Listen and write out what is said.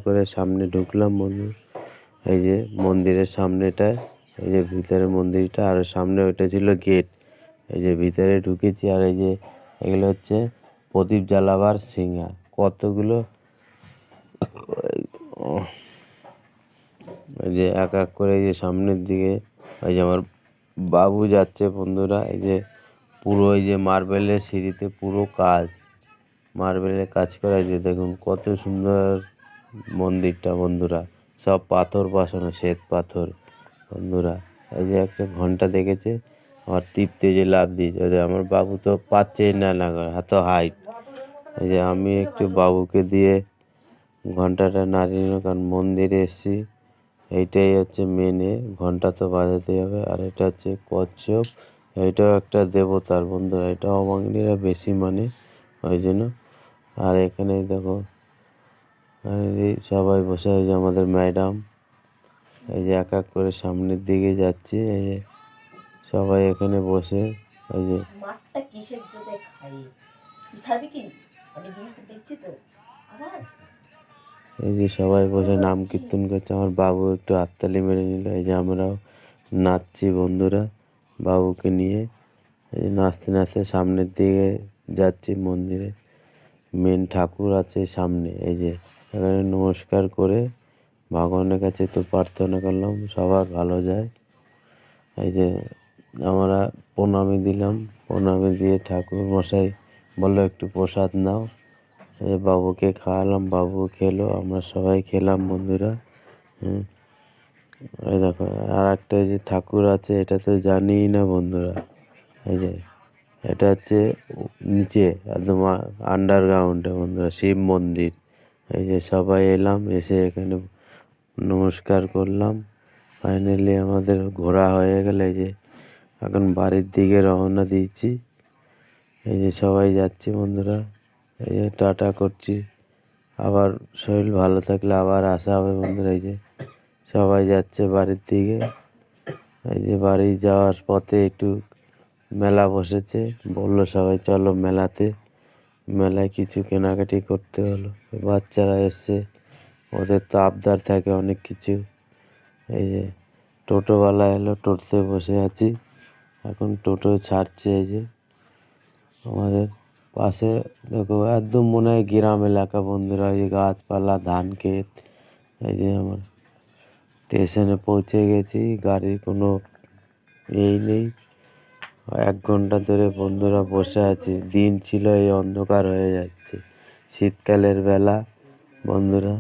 করে সামনে ঢুকলাম বন্ধু। এই যে মন্দিরের সামনেটায়, এই যে ভিতরে মন্দিরটা, আর সামনে ওইটা ছিল গেট। এই যে ভিতরে ঢুকেছি, আর এই যে এগুলো হচ্ছে প্রদীপ জ্বালাবার সিঙ্গা কতগুলো। এই যে এক এক করে এই যে সামনের দিকে এই যে আমার বাবু যাচ্ছে বন্ধুরা। এই যে পুরো এই যে মার্বেলের সিঁড়িতে পুরো কাজ, মার্বেলের কাজ করা। যে দেখুন কত সুন্দর মন্দিরটা বন্ধুরা, সব পাথর বসানো, শ্বেত পাথর বন্ধুরা। এই যে একটা ঘন্টা দেখেছে আমার টিপতে যে লাভ দিয়েছে, ওদের আমার বাবু তো পাচ্ছেই না এত হাইট। এই যে আমি একটু বাবুকে দিয়ে ঘন্টাটা নাড়িয়ে নিল, কারণ মন্দিরে এসেছি, এইটাই হচ্ছে মেনে, ঘন্টা তো বাজাতেই হবে। আর এটা হচ্ছে কচ্ছপ, এইটাও একটা দেবতার বন্ধুরা, এটা অবাঙালিরা বেশি মানে ওই জন্য। আর এখানে দেখো এই সবাই বসে, এই যে আমাদের ম্যাডাম, এই যে এক এক করে সামনের দিকে যাচ্ছে। এই যে সবাই এখানে বসে, এই যে এই যে সবাই বসে নাম কীর্তন করছে। আমার বাবু একটু হাততালি মেরে নিল। এই যে আমরাও নাচছি বন্ধুরা বাবুকে নিয়ে। এই যে নাচতে নাচতে সামনের দিকে যাচ্ছি মন্দিরে। মেন ঠাকুর আছে সামনে। এই যে এখানে নমস্কার করে ভগবানের কাছে একটু প্রার্থনা করলাম সবার ভালো যায়। এই যে আমরা প্রণামী দিলাম, প্রণামী দিয়ে ঠাকুর মশাই বললো একটু প্রসাদ নাও। এই বাবুকে খাওয়ালাম, বাবু খেলো, আমরা সবাই খেলাম বন্ধুরা। এই দেখো আর একটা যে ঠাকুর আছে, এটা তো জানিই না বন্ধুরা। এই যে এটা হচ্ছে নিচে একদম আন্ডারগ্রাউন্ডে বন্ধুরা, শিব মন্দির। এই যে সবাই এলাম, এসে এখানে নমস্কার করলাম। ফাইনালি আমাদের ঘোরা হয়ে গেলে এই যে এখন বাড়ির দিকে রওনা দিয়েছি। এই যে সবাই যাচ্ছি বন্ধুরা, এই যে টাটা করছি। আবার শরীর ভালো থাকলে আবার আসা হবে বন্ধুরা। এই যে সবাই যাচ্ছে বাড়ির দিকে। এই যে বাড়ি যাওয়ার পথে একটু মেলা বসেছে, বললো সবাই চলো মেলাতে, মেলায় কিছু কেনাকাটি করতে হলো। বাচ্চারা এসছে, ওদের তো আবদার থাকে অনেক কিছু। এই যে টোটোওয়ালা এলো, টোটোতে বসে আছি, এখন টোটো ছাড়ছে। এই যে আমাদের পাশে দেখো একদম মনে হয় গ্রাম এলাকা বন্ধুরা, এই যে গাছপালা, ধান ক্ষেত। এই যে আমার স্টেশনে পৌঁছে গেছি, গাড়ির কোনো এই নেই। 1 ঘন্টা ধরে বন্ধুরা বসে আছি, দিন ছিল এই অন্ধকার হয়ে যাচ্ছে, শীতকালের বেলা বন্ধুরা।